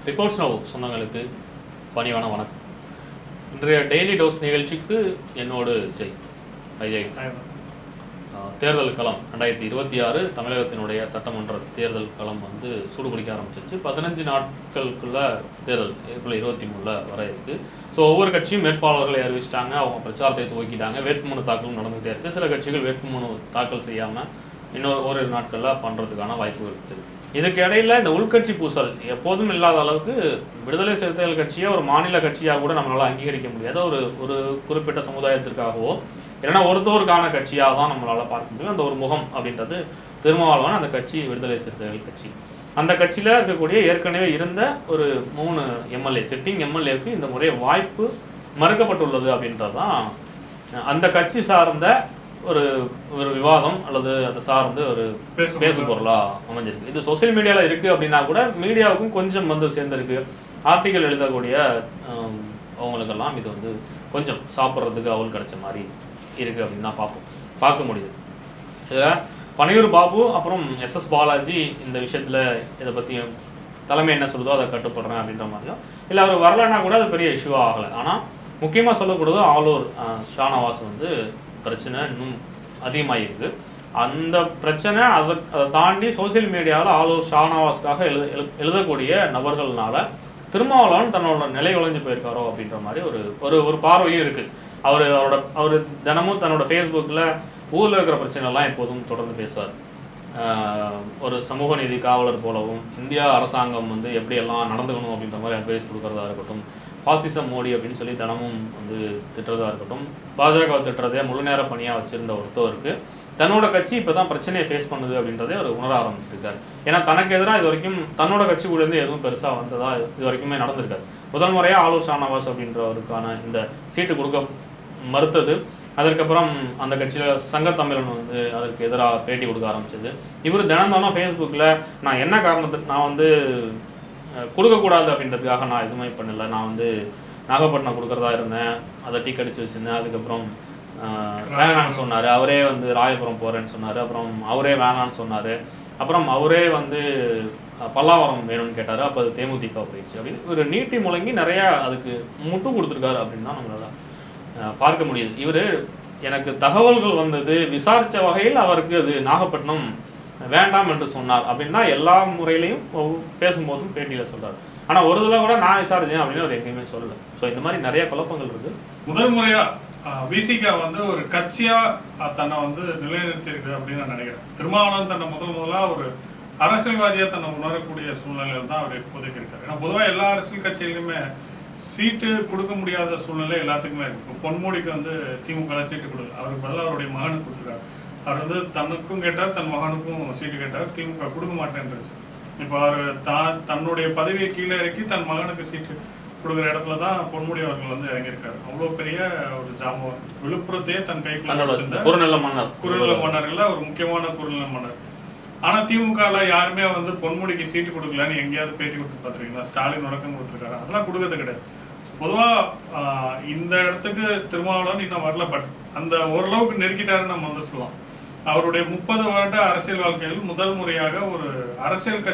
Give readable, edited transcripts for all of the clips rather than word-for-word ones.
Reports now சொந்தங்களுக்கு பணிவான வணக்கம். இன்றைய டெய்லி டோஸ் நிகழ்ச்சிக்கு என்னோடு ஜெய். தேர்தல் களம் 2026 தமிழகத்தினுடைய சட்டமன்ற தேர்தல் களம் சூடுபிடிக்க ஆரம்பிச்சிருச்சு. 15 நாட்களுக்குள்ள தேர்தல் ஏப்ரல் 23 வர இருக்கு. ஸோ ஒவ்வொரு கட்சியும் வேட்பாளர்களை அறிவிச்சிட்டாங்க, அவங்க பிரச்சாரத்தை துவக்கிட்டாங்க. வேட்புமனு தாக்கலும் நடந்துகிட்டே இருக்கு. சில கட்சிகள் வேட்புமனு தாக்கல் செய்யாமல் ஓரிரு நாட்களில் பண்ணுறதுக்கான வாய்ப்புகள் இருக்குது. இதுக்கு இடையில இந்த உள்கட்சி பூசல் எப்போதும் இல்லாத அளவுக்கு விடுதலை சிறுத்தைகள் கட்சியை ஒரு மாநில கட்சியாக கூட நம்மளால அங்கீகரிக்க முடியாத ஒரு குறிப்பிட்ட சமுதாயத்திற்காகவோ இல்லைன்னா ஒருத்தோருக்கான கட்சியாக தான் நம்மளால பார்க்க முடியும். அந்த ஒரு முகம் அப்படின்றது திருமாவளவன் அந்த கட்சி விடுதலை சிறுத்தைகள் கட்சி. அந்த கட்சியில் இருக்கக்கூடிய ஏற்கனவே இருந்த ஒரு 3 எம்எல்ஏ சிட்டிங் எம்எல்ஏக்கு இந்த முறை வாய்ப்பு மறுக்கப்பட்டுள்ளது அப்படின்றது தான் அந்த கட்சி சார்ந்த ஒரு விவாதம் அல்லது அதை சார்ந்து ஒரு பேசு பொருளா அமைஞ்சிருக்கு. இது சோசியல் மீடியாவில் இருக்கு அப்படின்னா கூட மீடியாவுக்கும் கொஞ்சம் சேர்ந்துருக்கு. ஆர்டிக்கல் எழுதக்கூடிய அவங்களுக்கெல்லாம் இது கொஞ்சம் சாப்பிட்றதுக்கு அவள் கிடைச்ச மாதிரி இருக்கு அப்படின்னு தான் பார்க்க முடியுது. இதில் பனையூர் பாபு அப்புறம் எஸ் பாலாஜி இந்த விஷயத்துல இதை பற்றி தலைமை என்ன சொல்லுதோ அதை கட்டுப்படுறேன் அப்படின்ற மாதிரியும் இல்லை அவர் வரலன்னா கூட அது பெரிய இஷ்யூவாக ஆகலை. ஆனால் முக்கியமாக சொல்லக்கூடாது ஆலூர் ஷானவாஸ் பிரச்சனை இன்னும் அதிகமாகிருக்கு. அந்த பிரச்சனை அதை தாண்டி சோசியல் மீடியாவில் ஆலூர் ஷானவாஸ்க்காக எழுதக்கூடிய நபர்கள்னால திருமாவளவன் தன்னோட நிலை உழைஞ்சு போயிருக்காரோ அப்படின்ற மாதிரி ஒரு பார்வையும் இருக்கு. அவர் தினமும் தன்னோட ஃபேஸ்புக்கில் ஊரில் இருக்கிற பிரச்சனைலாம் எப்போதும் தொடர்ந்து பேசுவார். ஒரு சமூக நீதி காவலர் போலவும் இந்தியா அரசாங்கம் எப்படியெல்லாம் நடந்துக்கணும் அப்படின்ற மாதிரி அட்வைஸ் கொடுக்கறதா இருக்கட்டும், பாசிசம் மோடி அப்படின்னு சொல்லி தினமும் திட்டுறதா இருக்கட்டும், பாஜக திட்டுறதே முழு நேர பணியாக வச்சிருந்த ஒருத்தவருக்கு தன்னோட கட்சி இப்போ தான் பிரச்சனையை ஃபேஸ் பண்ணுது அப்படின்றதே அவர் உணர ஆரம்பிச்சிருக்காரு. ஏன்னா தனக்கு எதிராக இது வரைக்கும் தன்னோட கட்சி கூட இருந்து எதுவும் பெருசாக வந்ததா இது வரைக்குமே நடந்திருக்காரு. முதல் முறையாக ஆலூர் ஷானவாஸ் அப்படின்றவருக்கான இந்த சீட்டு கொடுக்க மறுத்தது. அதற்கப்புறம் அந்த கட்சியில் சங்கத்தமிழன் அதற்கு எதிராக பேட்டி கொடுக்க ஆரம்பிச்சது. இவர் தினந்தாலும் ஃபேஸ்புக்கில் நான் என்ன காரணத்துக்கு நான் கொடுக்கக்கூடாது அப்படின்றதுக்காக நான் எதுவுமே பண்ணல, நான் நாகப்பட்டினம் கொடுக்குறதா இருந்தேன், அதை டீ கடிச்சு வச்சுருந்தேன். அதுக்கப்புறம் வேணான்னு சொன்னார். அவரே ராயபுரம் போகிறேன்னு சொன்னார். அப்புறம் அவரே வேணான்னு சொன்னார். அப்புறம் அவரே பல்லாவரம் வேணும்னு கேட்டார். அப்போ அது தேமுதிக போயிடுச்சு அப்படின்னு ஒரு நீட்டி முழங்கி நிறையா அதுக்கு முட்டு கொடுத்துருக்காரு அப்படின்னு தான் நம்மளால் பார்க்க முடியுது. இவர் எனக்கு தகவல்கள் வந்தது, விசாரித்த வகையில் அவருக்கு அது நாகப்பட்டினம் வேண்டாம் என்று சொன்னார் அப்படின்னா எல்லா முறையிலையும் பேசும்போதும் பேட்டியில் சொல்றாரு. ஆனால் ஒரு தடவை கூட நான் விசாரிச்சேன் அப்படின்னு அவர் எங்கேயுமே சொல்லலை. ஸோ இந்த மாதிரி நிறைய குழப்பங்கள் இருக்கு. முதல் முறையா விசிகா ஒரு கட்சியா தன்னை நிலைநிறுத்தி இருக்கு அப்படின்னு நான் நினைக்கிறேன். திருமாவளவன் தன்னை முதலா ஒரு அரசியல்வாதியா தன்னை உணரக்கூடிய சூழ்நிலையில் தான் அவர் இப்போதைக்கு இருக்காரு. ஏன்னா பொதுவாக எல்லா அரசியல் கட்சியிலுமே சீட்டு கொடுக்க முடியாத சூழ்நிலை எல்லாத்துக்குமே இருக்கு. இப்போ பொன்முடிக்கு திமுக சீட்டு கொடுக்கல, அவருக்கு பதிலாக அவருடைய மகனுக்கு கொடுத்துருக்காரு. அவர் தனக்கும் கேட்டார், தன் மகனுக்கும் சீட்டு கேட்டார், திமுக கொடுக்க மாட்டேன்ருச்சு. இப்போ அவர் தன்னுடைய பதவியை கீழே இறக்கி தன் மகனுக்கு சீட்டு கொடுக்குற இடத்துல தான் பொன்முடி அவர்கள் இறங்கியிருக்காரு. அவ்வளோ பெரிய ஒரு ஜாம்பவான். விழுப்புரத்தையே தன் கைக்குள்ள வச்சிருந்த குறுநில மன்னர்கள்ல ஒரு முக்கியமான குறுநில மன்னர். ஆனா திமுகல யாருமே பொன்முடிக்கு சீட்டு கொடுக்கலன்னு எங்கேயாவது பேட்டி கொடுத்து பார்த்துருக்கீங்களா? ஸ்டாலின் வழக்கம் கொடுத்துருக்காரு. அதெல்லாம் கொடுக்கறது கிடையாது. பொதுவா இந்த இடத்துக்கு திருமாவளவன் இன்னும் வரல. பட் அந்த ஓரளவுக்கு நெருக்கிட்டாருன்னு நம்ம சொல்லுவோம். அவருடைய 30 வருட அரசியல் வாழ்க்கையில் முதல் முறையாக ஒரு அரசியல்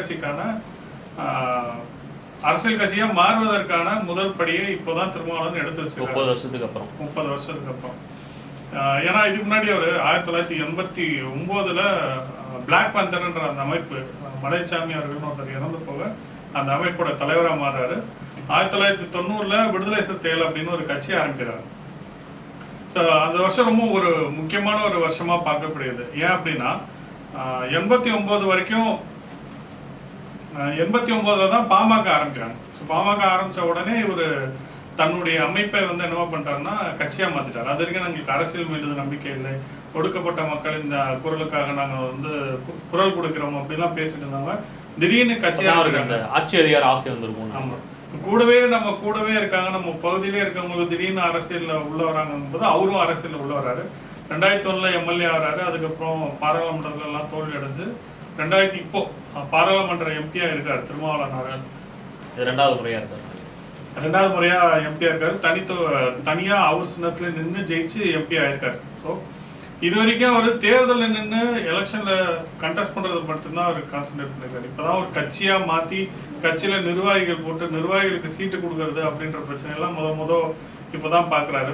கட்சியா மாறுவதற்கான முதல் படியை இப்போதான் திருமாவளவன் எடுத்து வச்சிருக்காரு. 30 வருஷத்துக்கு அப்புறம். ஏன்னா இதுக்கு முன்னாடி அவர் 1989 பிளாக் பேந்தர்ன்ற அந்த அமைப்பு, மலைச்சாமி அவர்கள் ஒருத்தர் இறந்து போக அந்த அமைப்போட தலைவராக மாறுறாரு. 1990 விடுதலை சிறுத்தைகள் அப்படின்னு ஒரு கட்சி ஆரம்பிக்கிறாரு. ஸோ அந்த வருஷம் ரொம்ப ஒரு முக்கியமான ஒரு வருஷமா பார்க்கப்படுது. ஏன் அப்படின்னா 89 வரைக்கும் 89 தான் பாமக ஆரம்பிக்கிறாங்க. ஸோ பாமக ஆரம்பிச்ச உடனே இவர் தன்னுடைய அமைப்பை என்னவா பண்ணிட்டாருன்னா கட்சியா மாத்திட்டாரு. அது வரைக்கும் எங்களுக்கு அரசியல் மீது நம்பிக்கை இல்லை, ஒடுக்கப்பட்ட மக்கள் இந்த குரலுக்காக நாங்கள் குரல் கொடுக்கிறோம் அப்படிலாம் பேசிட்டு இருந்தாங்க. திடீர்னு கட்சியா ஆட்சி அதிகார ஆசை வந்திருக்கும். ஆமா, நம்ம கூடவே இருக்காங்க, நம்ம பகுதியிலே இருக்கவங்களுக்கு திடீர்னு அரசியல்ல உள்ள வராங்கும் போது அவரும் அரசியல்ல உள்ள வராரு. 2001 எம்எல்ஏ ஆகிறாரு. அதுக்கப்புறம் பாராளுமன்றத்துல எல்லாம் தோல்வி அடைஞ்சு 2000 இப்போ பாராளுமன்ற எம்பியா இருக்காரு திருமாவளவன் அவர்கள். 2வது முறையா எம்பியா இருக்காரு. தனியா அவர் சின்னத்துல நின்று ஜெயிச்சு எம்பியா இருக்காரு. ஸோ இது வரைக்கும் அவர் தேர்தலில் நின்று எலெக்ஷன்ல கண்டெஸ்ட் பண்றது மட்டும்தான் அவர் கான்சென்ட்ரேட் பண்ணிருக்காரு. இப்பதான் ஒரு கட்சியா மாத்தி கட்சியில நிர்வாகிகள் போட்டு நிர்வாகிகளுக்கு சீட்டு கொடுக்கறது அப்படின்ற பிரச்சனை எல்லாம் இப்பதான் பாக்குறாரு.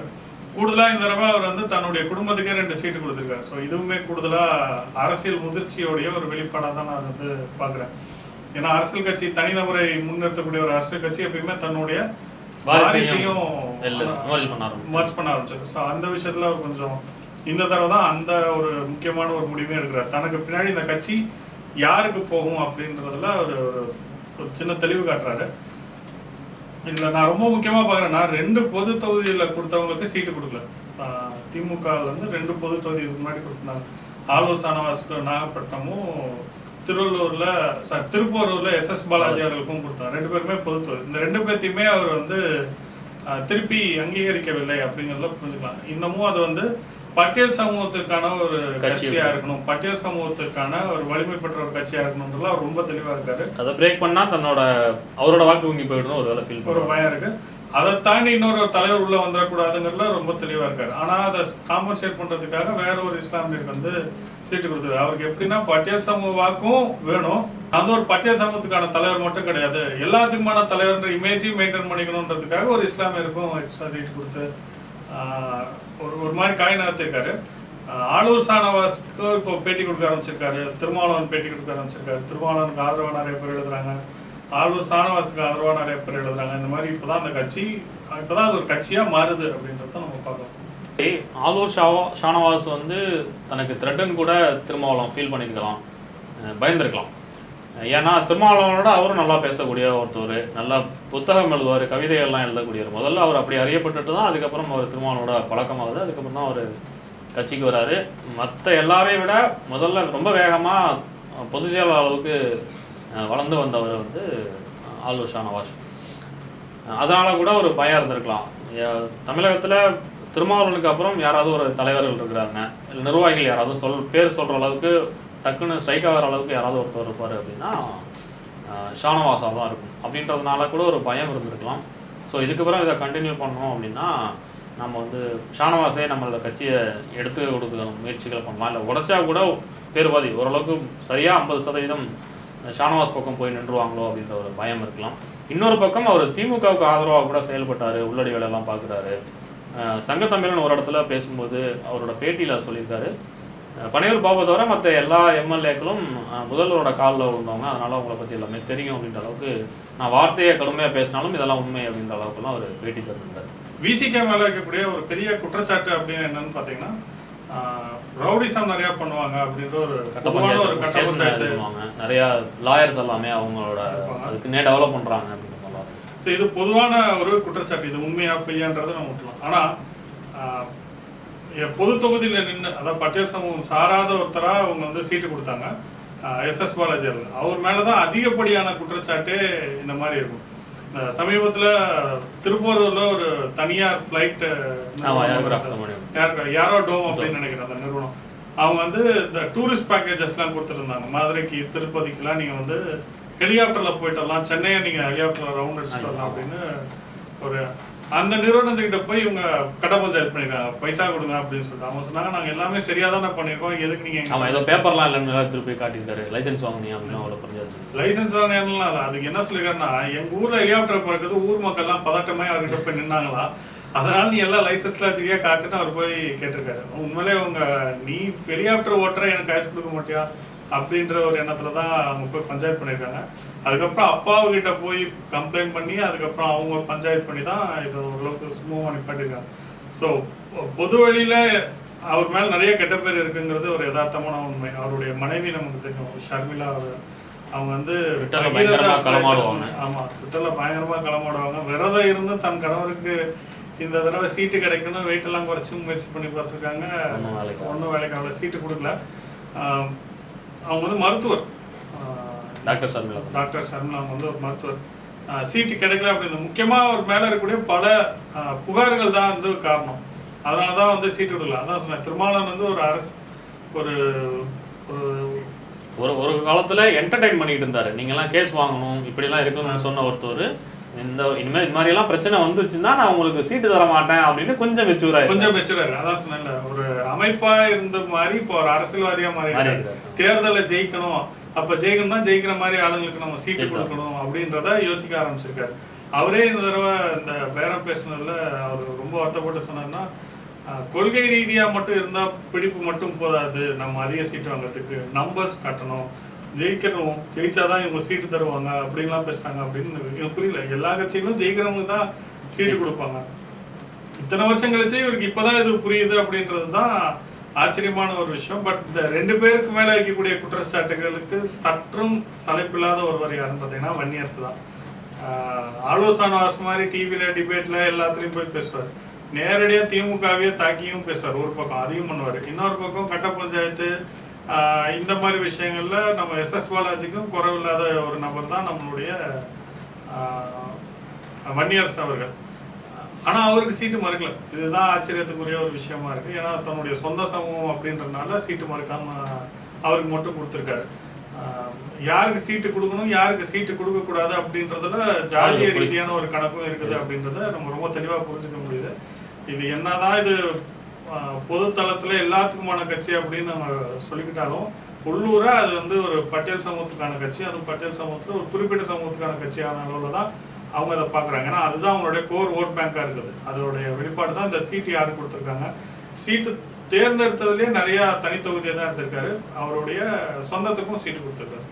கூடுதலா இந்த தடவை அவர் வந்து தன்னுடைய குடும்பத்துக்கே 2 சீட்டு கொடுத்திருக்காரு. ஸோ இதுவுமே கூடுதலா அரசியல் முதிர்ச்சியோடைய ஒரு வெளிப்பாடா தான் நான் வந்து பாக்குறேன். ஏன்னா அரசியல் கட்சி தனிநபரை முன்னிறுத்தக்கூடிய ஒரு அரசியல் கட்சி எப்பயுமே தன்னுடைய வாரிசையும் மர்ஜ் பண்ண ஆரம்பிச்சாரு. ஸோ அந்த விஷயத்துல அவர் கொஞ்சம் இந்த தடவை தான் அந்த ஒரு முக்கியமான ஒரு முடிவே எடுக்கிறார். தனக்கு பின்னாடி இந்த கட்சி யாருக்கு போகும் அப்படின்றதுல ஒரு சின்ன தெளிவு காட்டுறாரு. இதுல நான் ரொம்ப முக்கியமா பாக்குறேன்னா 2 பொது தொகுதியில கொடுத்தவங்களுக்கு சீட்டு கொடுக்கல. திமுக வந்து 2 பொது தொகுதி முன்னாடி கொடுத்திருந்தாங்க. ஆலூர் சானவாஸ்க்கு நாகப்பட்டினமும் திருப்பூர்ல SS பாலாஜி அவர்களுக்கும் கொடுத்தாங்க. 2 பேருமே பொது தொகுதி. இந்த 2 பேர்த்தையுமே அவர் வந்து திருப்பி அங்கீகரிக்கவில்லை அப்படிங்கிறத புரிஞ்சுக்கலாம். இன்னமும் அது வந்து பட்டியல் சமூகத்திற்கான ஒரு கட்சியா இருக்கணும், பட்டியல் சமூகத்திற்கான ஒரு வலிமை பெற்ற ஒரு கட்சியா இருக்கணும்ன்றதுல அவர் ரொம்ப தெளிவா இருக்காரு. அதை பிரேக் பண்ணா அவரோட வாக்கு வங்கி போயிடணும் ஒரு பயம் இருக்கு. அதை தாண்டி இன்னொரு தலைவர் உள்ள வந்துடக்கூடாதுங்கிறதுல ரொம்ப தெளிவா இருக்காரு. ஆனா அதை காம்பன்சேட் பண்றதுக்காக வேற ஒரு இஸ்லாமியருக்கு வந்து சீட்டு கொடுத்தது. அவருக்கு எப்படின்னா பட்டியல் சமூக வாக்கும் வேணும், அது ஒரு பட்டியல் சமூகத்துக்கான தலைவர் மட்டும் கிடையாது, எல்லாத்துக்குமான தலைவர்ன்ற இமேஜையும் மெயின்டைன் பண்ணிக்கணுன்றதுக்காக ஒரு இஸ்லாமியருக்கும் எக்ஸ்ட்ரா சீட் கொடுத்து ஒரு மாதிரி காய் நகர்த்திருக்காரு. ஆலூர் சானவாஸ்க்கு இப்போ பேட்டி கொடுக்க ஆரம்பிச்சிருக்காரு, திருமாவளவன் பேட்டி கொடுக்க ஆரம்பிச்சிருக்காரு. திருமாவளவனுக்கு ஆதரவாக நிறைய பேர் எழுதுறாங்க, ஆலூர் சானவாஸுக்கு ஆதரவாக நிறைய பேர் எழுதுறாங்க. இந்த மாதிரி இப்போதான் அந்த கட்சி இப்போதான் அது ஒரு கட்சியா மாறுது அப்படின்றத நம்ம பார்க்கலாம். ஆலூர் ஷானவாஸ் வந்து தனக்கு த்ரெட்டன் கூட திருமாவளவன் ஃபீல் பண்ணியிருக்கலாம், பயந்துருக்கலாம். ஏன்னா திருமாவளவனோட அவரும் நல்லா பேசக்கூடிய ஒருத்தர், நல்லா புத்தகம் எழுதுவார், கவிதைகள்லாம் எழுதக்கூடியவர். முதல்ல அவர் அப்படி அறியப்பட்டுட்டு தான் அதுக்கப்புறம் அவர் திருமாவளவனோட பழக்கமாகுது. அதுக்கப்புறம் தான் அவர் கட்சிக்கு வராரு. மற்ற எல்லாரையும் விட முதல்ல ரொம்ப வேகமாக பொதுச் செயலாளர் அளவுக்கு வளர்ந்து வந்தவர் வந்து ஆலூர் ஷானவாஸ். அதனால கூட ஒரு பயம் இருந்திருக்கலாம். தமிழகத்தில் திருமாவளவனுக்கு அப்புறம் யாராவது ஒரு தலைவர்கள் இருக்கிறாங்க, இல்லை நிர்வாகிகள் யாராவது பேர் சொல்கிற அளவுக்கு டக்குன்னு ஸ்ட்ரைக் ஆகிற அளவுக்கு யாராவது ஒருத்தர் இருப்பார் அப்படின்னா ஷானவாஸாக தான் இருக்கும். அப்படின்றதுனால கூட ஒரு பயம் இருந்திருக்கலாம். ஸோ இதுக்கப்புறம் இதை கண்டினியூ பண்ணோம் அப்படின்னா நம்ம வந்து ஷானவாஸே நம்மளோட கட்சியை எடுத்து கொடுக்க முயற்சிகள் பண்ணலாம், இல்லை உடைச்சா கூட பேருவாதி ஓரளவுக்கு சரியாக 50% ஷானவாஸ் பக்கம் போய் நின்றுவாங்களோ அப்படின்ற ஒரு பயம் இருக்கலாம். இன்னொரு பக்கம் அவர் திமுகவுக்கு ஆதரவாக கூட செயல்பட்டார், உள்ளடி வேலையெல்லாம் பார்க்குறாரு. சங்கத்தமிழன் ஒரு இடத்துல பேசும்போது அவரோட பேட்டியில் சொல்லியிருக்காரு, பனையூர் பாபா தவிர மற்ற எல்லா எம்எல்ஏக்களும் முதல்வரோட காலில் விழுந்தவங்க, அதனால அவங்கள பற்றி எல்லாமே தெரியும் அப்படின்ற அளவுக்கு, நான் வார்த்தையை கடுமையாக பேசினாலும் இதெல்லாம் உண்மை அப்படின்ற அளவுக்குலாம் அவர் பேட்டி தருந்தார். விசிகே மேலே இருக்கக்கூடிய ஒரு பெரிய குற்றச்சாட்டு அப்படின்னு என்னன்னு பார்த்தீங்கன்னா ரவுடிசம் நிறைய பண்ணுவாங்க அப்படின்ற ஒரு கட்டப்பஞ்சாயத்து நிறைய லாயர்ஸ் எல்லாமே அவங்களோட அதுக்குன்னே டெவலப் பண்ணுறாங்க அப்படின்னு சொல்லலாம். ஸோ இது பொதுவான ஒரு குற்றச்சாட்டு, இது உண்மையா பொய்யான்றதை நம்ம விட்டுலாம். ஆனால் பொது தொகுதியில் நின்று அதாவது பட்டியல் சமூகம் சாராத ஒருத்தரா அவங்க வந்து சீட்டு கொடுத்தாங்க, SS பாலாஜி அவர் மேலதான் அதிகப்படியான குற்றச்சாட்டே இந்த மாதிரி இருக்கும். சமீபத்துல திருப்பூர்ல ஒரு தனியார் பிளைட் யாரோ டோம் அப்படின்னு நினைக்கிறேன் அந்த நிறுவனம், அவங்க வந்து இந்த டூரிஸ்ட் பேக்கேஜஸ்லாம் கொடுத்துருந்தாங்க. மதுரைக்கு திருப்பதிக்குலாம் நீங்க வந்து ஹெலிகாப்டர்ல போயிட்டு வரலாம், சென்னையை நீங்க ஹெலிகாப்டர்ல ரவுண்ட் அடிச்சுட்டு வரலாம் அப்படின்னு ஒரு அந்த நிறுவனத்துக்கிட்ட போய் இவங்க கட்ட பஞ்சாயத்து பண்ணிருக்காங்க, பைசா கொடுங்க அப்படின்னு சொல்லிட்டு. அவங்க சொன்னாங்க நாங்க எல்லாமே சரியா தானே பண்ணிருக்கோம், எதுக்கு நீங்க ஏதோ பேப்பர்லாம் இல்லைன்னு திருப்பி காட்டியிருக்காரு, லைசன்ஸ் வாங்கினீங்க அப்படின்னு அவ்வளோ பஞ்சாயத்து. லைசன்ஸ் வாங்கினா அதுக்கு என்ன சொல்லிருக்காருன்னா, எங்க ஊர்ல ஹெலிகாப்டர் பிறகுது ஊர் மக்கள்லாம் பதட்டமே அவர்கிட்ட போய் நின்னாங்களா, அதனால நீ எல்லாம் லைசன்ஸ்லாம் வச்சுக்கே காட்டுன்னு அவர் போய் கேட்டிருக்காரு. உண்மையிலே அவங்க நீ ஹெலிகாப்டர் ஓட்டுற எனக்கு காசு கொடுக்க மாட்டியா அப்படின்ற ஒரு எண்ணத்துல தான் அவங்க போய் பஞ்சாயத்து பண்ணியிருக்காங்க. அதுக்கப்புறம் அப்பாவுக்கிட்ட போய் கம்ப்ளைண்ட் பண்ணி அதுக்கப்புறம் அவங்க பஞ்சாயத்து பண்ணி தான் இது ஓரளவுக்கு சுமூகமாக நிப்பாட்டிருக்காங்க. ஸோ பொது வழியில் அவர் மேலே நிறைய கெட்ட பேர் இருக்குங்கிறது ஒரு யதார்த்தமான உண்மை. அவருடைய மனைவி நமக்கு தெரியும், ஷர்மிளா, அவங்க வந்து ஆமாம் ட்விட்டரில் பயங்கரமாக களமாடுவாங்க. விரதம் இருந்து தன் கணவருக்கு இந்த தடவை சீட்டு கிடைக்கணும் வெயிட்டெல்லாம் குறைச்சி முயற்சி பண்ணி பார்த்துருக்காங்க, ஒன்றும் வேலைக்கு அவளை சீட்டு கொடுக்கல. அவங்க வந்து மருத்துவர், டாக்டர் ஷர்மிளா அவங்க வந்து ஒரு மருத்துவர், சீட்டு கிடைக்கல அப்படின்னு முக்கியமாக அவர் மேலே இருக்கக்கூடிய பல புகார்கள் தான் வந்து காரணம். அதனால தான் வந்து சீட்டு கொடுக்கல. அதான் சொன்னேன், திருமாவளவன் வந்து ஒரு அரசு ஒரு காலத்தில் என்டர்டைன் பண்ணிட்டு இருந்தாரு, நீங்கள்லாம் கேஸ் வாங்கணும் இப்படிலாம் இருக்கணும்னு சொன்ன ஒருத்தர் இனிமேல் இந்த மாதிரி எல்லாம் பிரச்சனை வந்துச்சுன்னா நான் உங்களுக்கு சீட்டு தர மாட்டேன் அப்படின்னு கொஞ்சம் மெச்சூராக கொஞ்சம் மெச்சூராக அதான் சொன்னேன்ல, ஒரு அமைப்பா இருந்த மாதிரி இப்போ ஒரு அரசியல்வாதியா மாறி தேர்தலை ஜெயிக்கணும், அப்ப ஜெயிக்கணும்னா ஜெயிக்கிற மாதிரி ஆளுங்களுக்கு நம்ம சீட்டு கொடுக்கணும் அப்படின்றத யோசிக்க ஆரம்பிச்சிருக்காரு. அவரே இந்த தடவை இந்த பேரம் பேசுனதுல அவர் ரொம்ப வருத்தப்பட்டு சொன்னார்னா, கொள்கை ரீதியா மட்டும் இருந்தா பிடிப்பு மட்டும் போதாது, நம்ம அதிக சீட்டு வாங்குறதுக்கு நம்பர்ஸ் காட்டணும், ஜெயிக்கணும், ஜெயிச்சாதான் இவங்க சீட்டு தருவாங்க அப்படின்லாம் பேசுறாங்க அப்படின்னு எனக்கு புரியல. எல்லா கட்சிகளும் ஜெயிக்கிறவங்க தான் சீட்டு கொடுப்பாங்க. இத்தனை வருஷம் கழிச்சு இவருக்கு இப்பதான் இது புரியுது அப்படின்றது தான் ஆச்சரியமான ஒரு விஷயம். பட் இந்த 2 பேருக்கு மேல வைக்கக்கூடிய குற்றச்சாட்டுகளுக்கு சற்றும் சளைப்பில்லாத ஒருவர் யாருன்னு பார்த்தீங்கன்னா வன்னியரசு தான். ஆலோசனை வாசம் மாதிரி டிவியில டிபேட்ல எல்லாத்துலயும் போய் பேசுவார். நேரடியா திமுகவே தாக்கியும் பேசுவார். ஒரு பக்கம் அதையும் பண்ணுவார். இன்னொரு பக்கம் கட்ட பஞ்சாயத்து இந்த மாதிரி விஷயங்கள்ல நம்ம SS பாலாஜிக்கும் குறைவில்லாத ஒரு நபர் தான் நம்மளுடைய வன்னியரசு அவர்கள். ஆனா அவருக்கு சீட்டு மறுக்கல. இதுதான் ஆச்சரியத்துக்குரிய ஒரு விஷயமா இருக்கு. ஏன்னா தன்னுடைய சொந்த சமூகம் அப்படின்றதுனால சீட்டு மறுக்காம அவருக்கு மட்டும் கொடுத்துருக்காரு. யாருக்கு சீட்டு கொடுக்கணும், யாருக்கு சீட்டு கொடுக்க கூடாது அப்படின்றதுல ஜாதிய ரீதியான ஒரு கணக்கும் இருக்குது அப்படின்றத நம்ம ரொம்ப தெளிவா புரிஞ்சுக்க முடியுது. இது என்னதான் இது பொது தளத்துல எல்லாத்துக்குமான கட்சி அப்படின்னு நம்ம சொல்லிக்கிட்டாலும் உள்ளூரா அது வந்து ஒரு பட்டியல் சமூகத்துக்கான கட்சி, அதுவும் பட்டியல் சமூகத்துல ஒரு குறிப்பிட்ட சமூகத்துக்கான கட்சியான அளவுல தான் அவங்க அதை பார்க்குறாங்க. ஏன்னா அதுதான் அவங்களுடைய கோர் ஓட் பேங்காக இருக்குது. அதோடைய வெளிப்பாடு தான் இந்த சீட்டு யாருக்கு கொடுத்துருக்காங்க. சீட்டு தேர்ந்தெடுத்ததுலேயே நிறையா தனித்தொகுதியை தான் எடுத்திருக்காரு. அவருடைய சொந்தத்துக்கும் சீட்டு கொடுத்துருக்காரு.